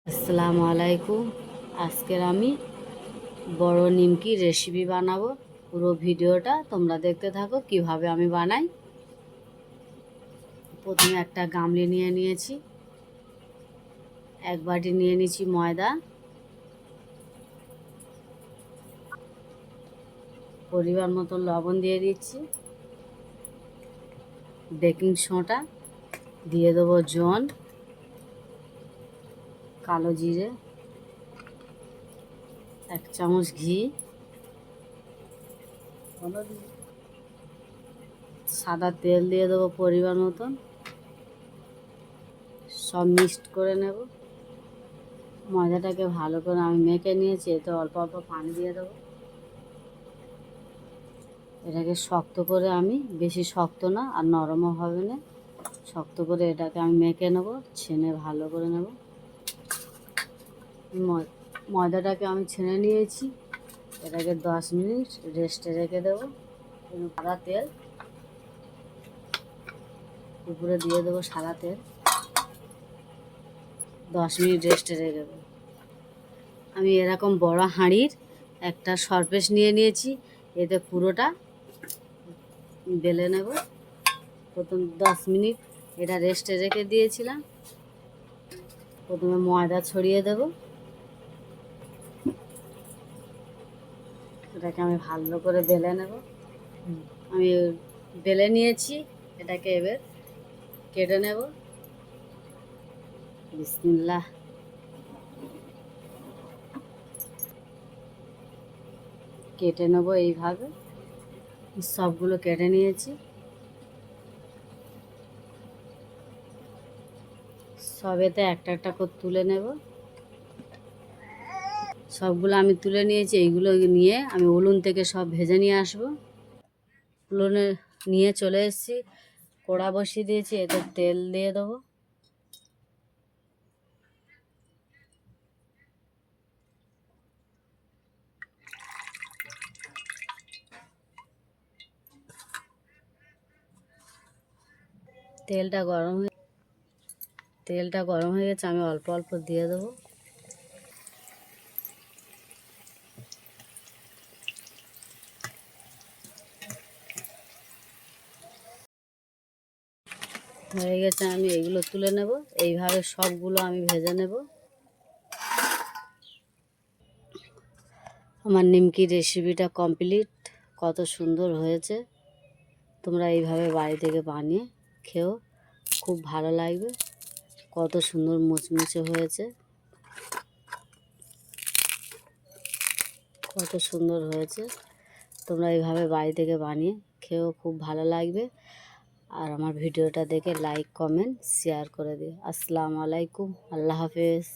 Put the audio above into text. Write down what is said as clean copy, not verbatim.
আসসালামু আলাইকুম। আজকের আমি বড় নিমকি রেসিপি বানাবো। পুরো ভিডিওটা তোমরা দেখতে থাকো কিভাবে আমি বানাই। প্রথমে একটা গামলি নিয়ে নিয়েছি, এক বাটি নিয়ে নিয়েছি ময়দা, পরিমাণ মতো লবণ দিয়ে দিচ্ছি, বেকিং সোডা দিয়ে দেবো, জোন, কালো জিরে, এক চামচ ঘি, সাদা তেল দিয়ে দেবো পরিমাণ মতন। সব মিক্সড করে নেব। ময়দাটাকে ভালো করে আমি মেখে নিয়েছি, এতে অল্প অল্প পানি দিয়ে দেবো। এটাকে শক্ত করে আমি, বেশি শক্ত না আর নরমও হবে না, শক্ত করে এটাকে আমি মেখে নেব, ছেনে ভালো করে নেব। ময়দাটাকে আমি ছেনে নিয়েছি, এটাকে 10 মিনিট রেস্টে রেখে দেবো। সাদা তেল উপরে দিয়ে দেবো, সাদা তেল 10 মিনিট রেস্টে রেখে দেবো। আমি এরকম বড় হাঁড়ির একটা সরপেস নিয়ে নিয়েছি, এতে পুরোটা বেলে নেব। প্রথম 10 মিনিট এটা রেস্টে রেখে দিয়েছিলাম। প্রথমে ময়দা ছড়িয়ে দেব, এটাকে আমি ভালো করে বেলে নেব। আমি বেলে নিয়েছি, এটাকে এবার কেটে নেব। বিসমিল্লাহ। কেটে নেব এইভাবে, সবগুলো কেটে নিয়েছি। সবেতে একটা একটা করে তুলে নেব। সবগুলো আমি তুলে নিয়েছি। এইগুলো নিয়ে আমি উনুন থেকে সব ভেজে নিয়ে আসবো। উনুনে নিয়ে চলে এসেছি, কড়া বসিয়ে দিয়েছি, এতে তেল দিয়ে দেবো। তেলটা গরম হয়ে গেছে, আমি অল্প অল্প দিয়ে দেবো। হয়ে গেছে, আমি এইগুলো তুলে নেব। এইভাবে সবগুলো আমি ভেজে নেব। আমার নিমকি রেসিপিটা কমপ্লিট। কত সুন্দর হয়েছে, তোমরা এইভাবে বাড়ি থেকে বানিয়ে খেও, খুব ভালো লাগবে। কত সুন্দর মুচমুচে হয়েছে, কত সুন্দর হয়েছে। তোমরা এইভাবে বাড়ি থেকে বানিয়ে খেও, খুব ভালো লাগবে। আর আমার ভিডিওটা দেখে লাইক, কমেন্ট, শেয়ার করে দিও। আসসালামু আলাইকুম, আল্লাহ হাফেজ।